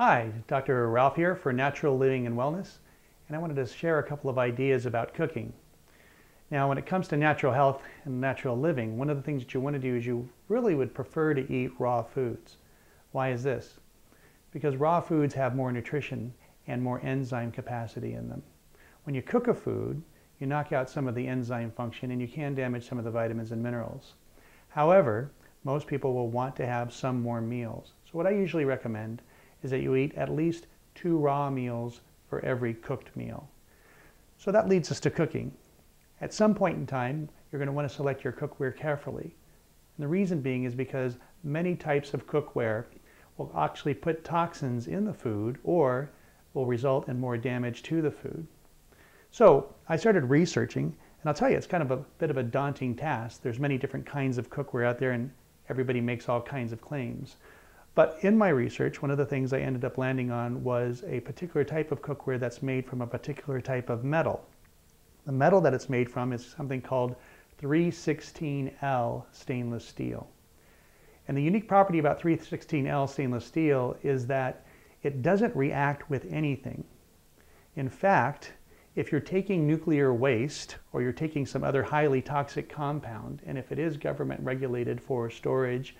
Hi, Dr. Ralph here for Natural Living and Wellness, and I wanted to share a couple of ideas about cooking. Now, when it comes to natural health and natural living, one of the things that you want to do is you really would prefer to eat raw foods. Why is this? Because raw foods have more nutrition and more enzyme capacity in them. When you cook a food, you knock out some of the enzyme function and you can damage some of the vitamins and minerals. However, most people will want to have some more meals. So what I usually recommend is that you eat at least 2 raw meals for every cooked meal. So that leads us to cooking. At some point in time, you're going to want to select your cookware carefully. And the reason being is because many types of cookware will actually put toxins in the food or will result in more damage to the food. So I started researching, and I'll tell you, it's kind of a bit of a daunting task. There's many different kinds of cookware out there, and everybody makes all kinds of claims. But in my research, one of the things I ended up landing on was a particular type of cookware that's made from a particular type of metal. The metal that it's made from is something called 316L stainless steel. And the unique property about 316L stainless steel is that it doesn't react with anything. In fact, if you're taking nuclear waste or you're taking some other highly toxic compound, and if it is government regulated for storage,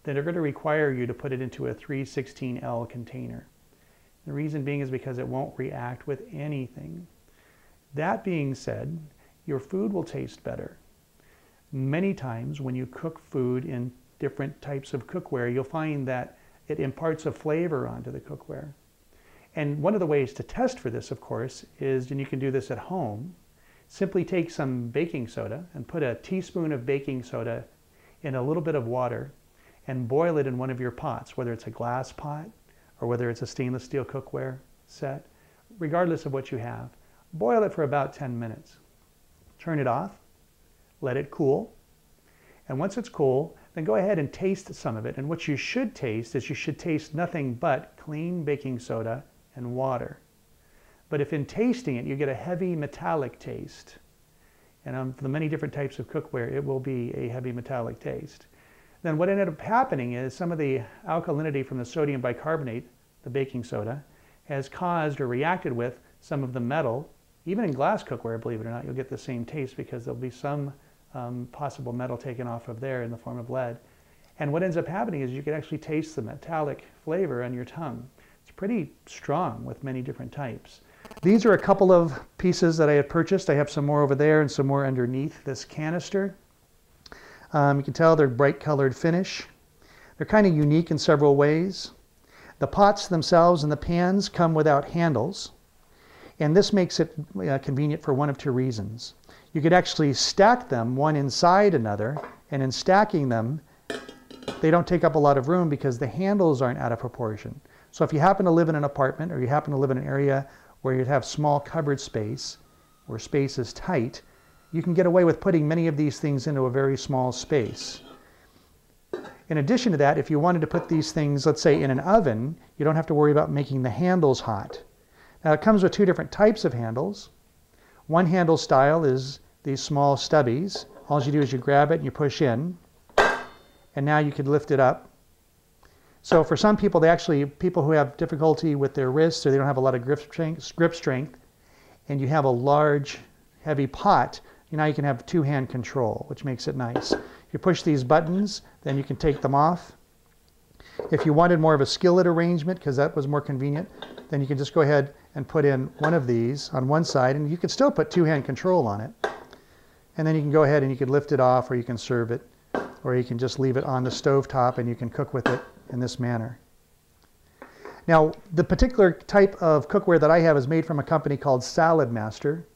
then they're going to require you to put it into a 316L container. The reason being is because it won't react with anything. That being said, your food will taste better. Many times when you cook food in different types of cookware, you'll find that it imparts a flavor onto the cookware. And one of the ways to test for this, of course, is, and you can do this at home, simply take some baking soda and put a teaspoon of baking soda in a little bit of water and boil it in one of your pots, whether it's a glass pot or whether it's a stainless steel cookware set, regardless of what you have. Boil it for about 10 minutes. Turn it off, let it cool, and once it's cool, then go ahead and taste some of it. And what you should taste is you should taste nothing but clean baking soda and water. But if in tasting it you get a heavy metallic taste, and for the many different types of cookware, it will be a heavy metallic taste, then what ended up happening is some of the alkalinity from the sodium bicarbonate, the baking soda, has caused or reacted with some of the metal. Even in glass cookware, believe it or not, you'll get the same taste because there'll be some possible metal taken off of there in the form of lead. And what ends up happening is you can actually taste the metallic flavor on your tongue. It's pretty strong with many different types. These are a couple of pieces that I had purchased. I have some more over there and some more underneath this canister. You can tell they're bright colored finish. They're kind of unique in several ways. The pots themselves and the pans come without handles, and this makes it convenient for one of 2 reasons. You could actually stack them one inside another, and in stacking them, they don't take up a lot of room because the handles aren't out of proportion. So if you happen to live in an apartment or you happen to live in an area where you'd have small cupboard space, where space is tight, you can get away with putting many of these things into a very small space. In addition to that, if you wanted to put these things, let's say, in an oven, you don't have to worry about making the handles hot. Now, it comes with 2 different types of handles. One handle style is these small stubbies. All you do is you grab it and you push in, and now you can lift it up. So for some people, people who have difficulty with their wrists or they don't have a lot of grip strength, and you have a large, heavy pot, now you can have 2-hand control, which makes it nice. If you push these buttons, then you can take them off. If you wanted more of a skillet arrangement, because that was more convenient, then you can just go ahead and put in one of these on one side, and you can still put 2-hand control on it. And then you can go ahead and you can lift it off, or you can serve it, or you can just leave it on the stove top and you can cook with it in this manner. Now, the particular type of cookware that I have is made from a company called Salad Master.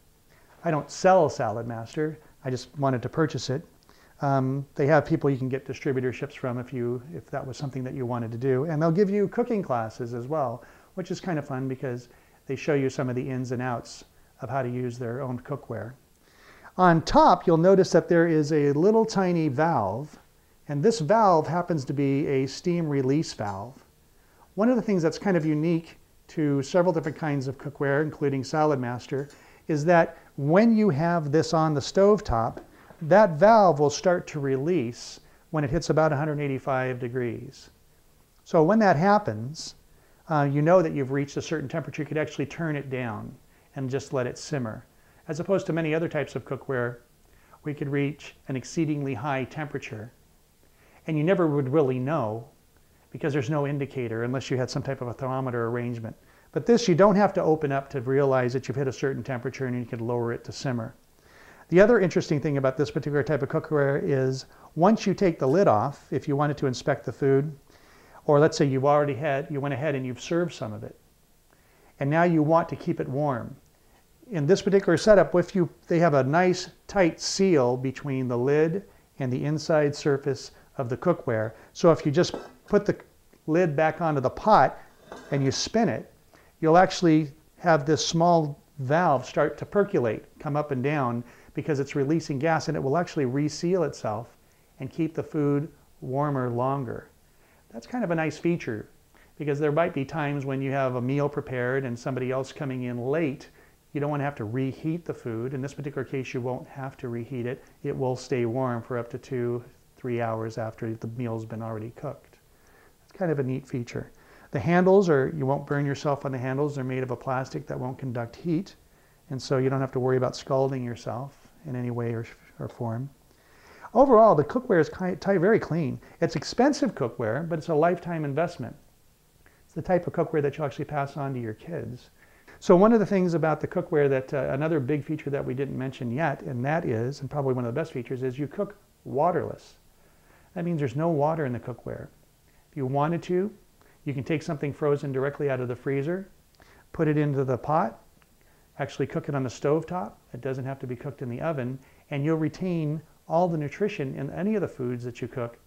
I don't sell Salad Master, I just wanted to purchase it. They have people you can get distributorships from if that was something that you wanted to do. And they'll give you cooking classes as well, which is kind of fun because they show you some of the ins and outs of how to use their own cookware. On top, you'll notice that there is a little tiny valve, and this valve happens to be a steam release valve. One of the things that's kind of unique to several different kinds of cookware, including Salad Master, is that when you have this on the stovetop, that valve will start to release when it hits about 185 degrees. So when that happens, you know that you've reached a certain temperature, you could actually turn it down and just let it simmer. As opposed to many other types of cookware, we could reach an exceedingly high temperature. And you never would really know because there's no indicator unless you had some type of a thermometer arrangement. But this, you don't have to open up to realize that you've hit a certain temperature and you can lower it to simmer. The other interesting thing about this particular type of cookware is once you take the lid off, if you wanted to inspect the food, or let's say you went ahead and you've served some of it, and now you want to keep it warm. In this particular setup, they have a nice tight seal between the lid and the inside surface of the cookware. So if you just put the lid back onto the pot and you spin it, you'll actually have this small valve start to percolate, come up and down, because it's releasing gas, and it will actually reseal itself and keep the food warmer longer. That's kind of a nice feature, because there might be times when you have a meal prepared and somebody else coming in late. You don't want to have to reheat the food. In this particular case, you won't have to reheat it. It will stay warm for up to 2-3 hours after the meal's been already cooked. It's kind of a neat feature. The handles you won't burn yourself on the handles. They're made of a plastic that won't conduct heat, and so you don't have to worry about scalding yourself in any way or form. Overall, the cookware is very clean. It's expensive cookware, but it's a lifetime investment. It's the type of cookware that you'll actually pass on to your kids. So one of the things about the cookware that, another big feature that we didn't mention yet, and that is, and probably one of the best features, is you cook waterless. That means there's no water in the cookware. If you wanted to, you can take something frozen directly out of the freezer, put it into the pot, actually cook it on the stove top. It doesn't have to be cooked in the oven, and you'll retain all the nutrition in any of the foods that you cook,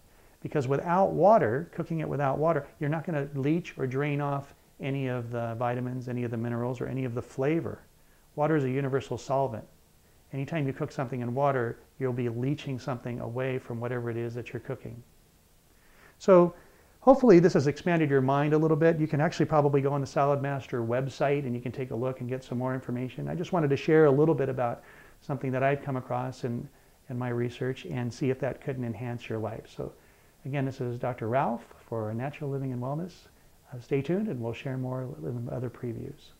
because without water, cooking it without water, you're not going to leach or drain off any of the vitamins, any of the minerals, or any of the flavor. Water is a universal solvent. Anytime you cook something in water, you'll be leaching something away from whatever it is that you're cooking. So hopefully this has expanded your mind a little bit. You can actually probably go on the Salad Master website and you can take a look and get some more information. I just wanted to share a little bit about something that I've come across in my research and see if that couldn't enhance your life. So again, this is Dr. Ralph for Natural Living and Wellness. Stay tuned and we'll share more in other previews.